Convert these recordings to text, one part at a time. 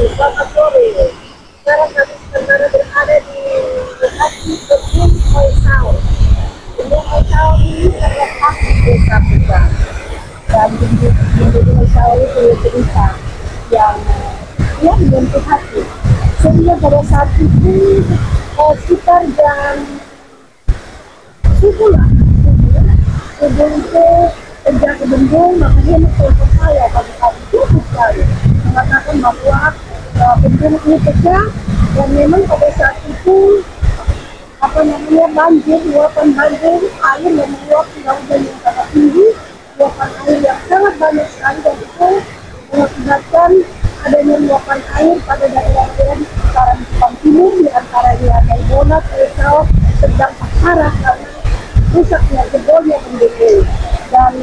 Selamat sore. Sekarang kami sementara berada di lokasi Gunung Oisau. Gunung Oisau ini terletak di Desa Puga. Dan Gunung Oisau itu punya cerita yang menyentuh hati. Sehingga pada saat itu sekitar jam subuh itu sejak bendung, makanya telepon saya pagi-pagi cukup sekali mengatakan bahwa bendung ini pecah dan memang pada saat itu banjir, luapan banjir, air yang meluap tidak hujan yang sangat tinggi, luapan air yang sangat banyak sekali, dan itu mengakibatkan adanya luapan air pada daerah-daerah di sekitaran Jepang Timur, di antaranya Naibona, Oisau, sedang parah karena rusaknya jebolnya bendung. Dan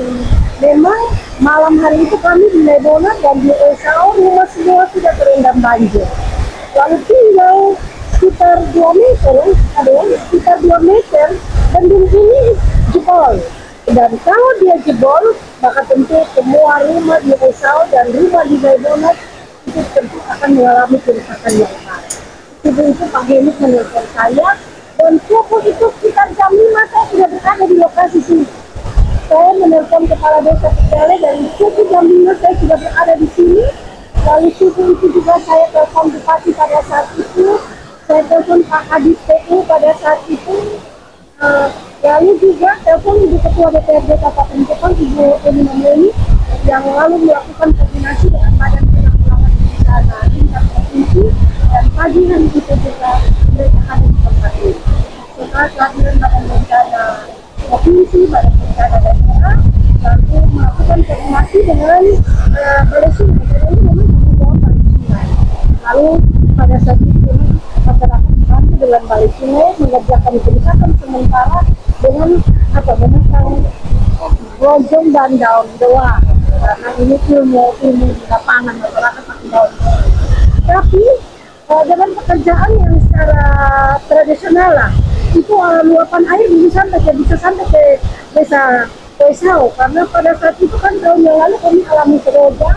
memang malam hari itu kami di Naibona dan di Oisau rumah semua sudah terendam banjir. Lalu tinggal sekitar 2 meter, sekitar 2 meter bendung ini jebol. Dan kalau dia jebol, maka tentu semua rumah di Oisau dan rumah di Naibona itu tentu akan mengalami kerusakan yang parah. Itu Pak Hemi menelpon saya, dan subuh itu sekitar jam 5 saya sudah berada di lokasi sini. Saya menelpon kepala desa Pegale dan subuh jam 5 saya sudah berada di sini. Lalu subuh itu juga saya telepon bupati pada saat itu, saya telepon Pak Kadis PU pada saat itu, lalu juga telepon Ibu Ketua DPRD Kabupaten Jepang, Ibu Eni Mameli, yang lalu melakukan koordinasi dengan Badan Penanggulangan Bencana tingkat provinsi, dan pagi hari itu juga mereka ada di tempat ini. Setelah kehadiran Badan Bencana Provinsi, Badan Bencana Daerah, lalu melakukan koordinasi dengan Balai Sungai, dan ini memang tanggung jawab Balai Sungai. Lalu pada saat itu masyarakat dibantu dengan Balai Sungai mengerjakan kerusakan sementara dengan memasang bronjong dan daun doang, karena ini ilmu di lapangan masyarakat pakai daun. Tapi dengan pekerjaan yang secara tradisional lah, itu luapan air bisa sampai ke desa Oisau, karena pada saat itu kan tahun yang lalu kami alami keroja,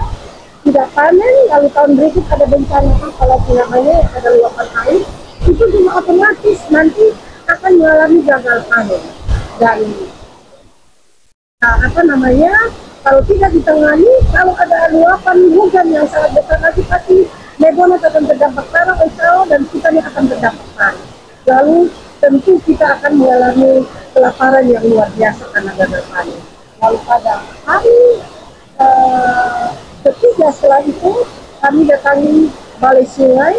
tidak panen, lalu tahun berikut ada bencana kalau namanya ada luapan air, itu juga otomatis nanti akan mengalami gagal panen. Dan kalau tidak ditangani, kalau ada luapan hujan yang sangat besar lagi, pasti Naibona akan terdampak parah, Oisau dan kita akan terdampak parah. Lalu tentu kita akan mengalami kelaparan yang luar biasa karena gagal panen. Lalu pada hari ketiga setelah itu kami datangi Balai Sungai,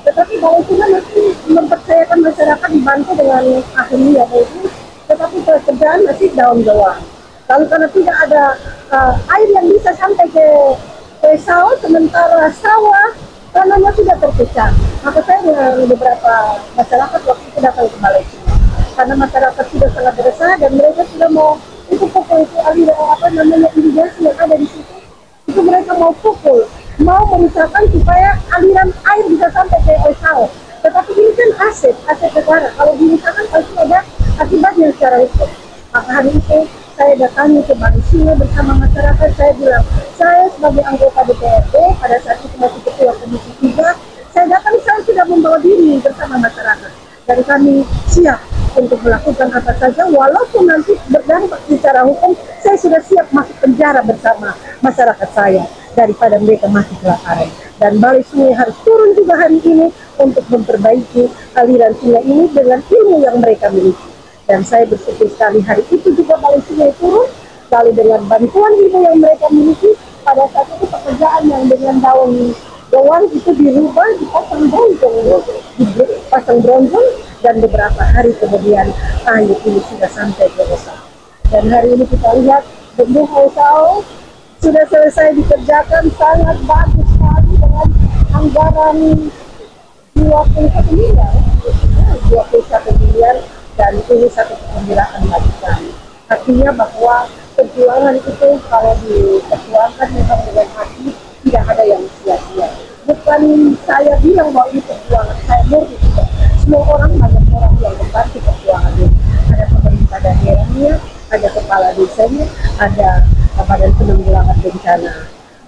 tetapi Balai Sungai masih mempercayakan masyarakat dibantu dengan ahli itu, tetapi pekerjaan masih daun doang. Lalu karena tidak ada air yang bisa sampai ke Oisau, sementara sawah tanahnya sudah terpecah, maka saya dengan beberapa masyarakat waktu itu datang ke Balai Sungai, karena masyarakat sudah sangat beresah dan mereka sudah mau pukul itu aliran irigasi yang ada di situ, itu mereka mau pukul, mau memisahkan supaya aliran air bisa sampai ke Oisau. Tetapi ini kan aset negara, kalau dimisahkan pasti ada akibatnya secara hukum. Maka hari itu saya datangi ke Balai Sungai bersama masyarakat. Saya bilang, saya sebagai anggota DPRD pada saat itu masih ketua Komisi 3, saya datang, saya sudah membawa diri bersama masyarakat, dan kami siap untuk melakukan apa saja, walaupun nanti berdampak secara hukum, saya sudah siap masuk penjara bersama masyarakat saya daripada mereka mati kelaparan. Dan Balai Sungai harus turun juga hari ini untuk memperbaiki aliran sungai ini dengan ilmu yang mereka miliki. Dan saya bersyukur sekali hari itu juga Balai Sungai turun, lalu dengan bantuan ilmu yang mereka miliki, pada saat itu pekerjaan yang dengan daun doang itu dirubah, dipasang bronjong, dan beberapa hari kemudian air ini sudah sampai ke Oisau. Dan hari ini kita lihat bendung Oisau sudah selesai dikerjakan, sangat bagus sekali dengan anggaran 21 miliar, 21 miliar, dan ini satu kegembiraan bagi kami. Artinya bahwa perjuangan itu kalau diperjuangkan memang dengan hati, tidak ada yang sia-sia. Bukan saya bilang bahwa ini perjuangan saya murni, semua orang, banyak orang yang membantu perjuangan ini. Ada pemerintah daerahnya, ada kepala desanya, ada Badan Penanggulangan Bencana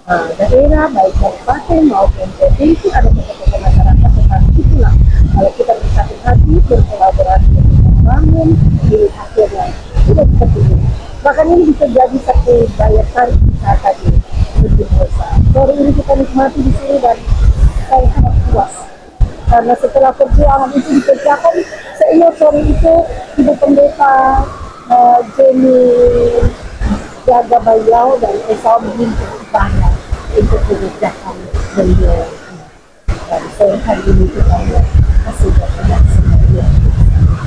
daerah, baik kabupaten maupun provinsi, ada tokoh-tokoh masyarakat. Tetapi itulah kalau kita bersatu hati, berkolaborasi, membangun di akhirnya sudah seperti ini. Bahkan ini bisa jadi satu daya tarik wisata di desa. Sore ini kita nikmati di sini dan saya sangat puas karena setelah perjuangan itu dikerjakan. Seingat sore itu Ibu Pendeta Jenny Jaga Bayau dan Esau cukup banyak untuk mengerjakan beliau. Dan sore hari ini kita masih berkenan semuanya.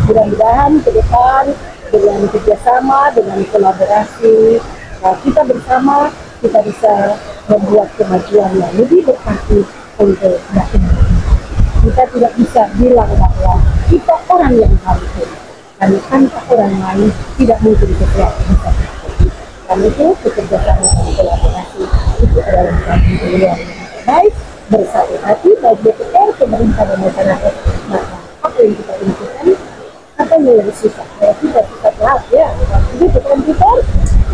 Mudah-mudahan ke depan dengan kerjasama, dengan kolaborasi, kita bersama kita bisa membuat kemajuan yang lebih berarti untuk daerah. Kita tidak bisa bilang bahwa kita orang yang mampu, karena tanpa orang lain tidak mungkin sesuatu bisa terjadi. Karena itu bekerjasama dan kolaborasi itu adalah bagi beliau yang baik, bersatu hati baik DPR, pemerintah dan masyarakat. Maka apa yang kita inginkan, apa yang susah, kita susah lah ya. Jadi bukan kita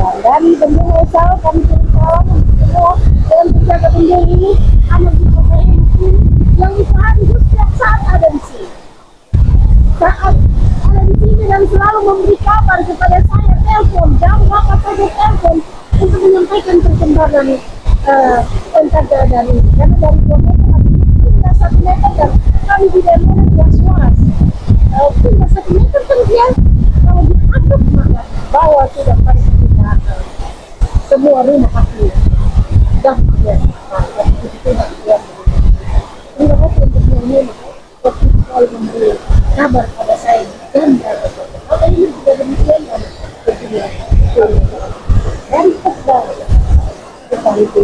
dan bendung asal kami salam semua dalam menjaga bendung ini anak kita yang usaha itu setiap saat ada di sini. Saat ada di sini dan selalu memberi kabar kepada saya, telepon, jam berapa saja telepon untuk menyampaikan perkembangan tentang keadaan ini. Karena dari 2 meter hingga 1 meter dan kami tidak boleh was-was. Hingga 1 meter kan dia kalau diaduk maka bawah sudah pasti kita semua rumah asli. Dampaknya itu tidak kuat. Terima kasih untuk yang waktu selalu memberi kabar pada saya dan kalau ini juga demikian dan kedua dan terbang kita itu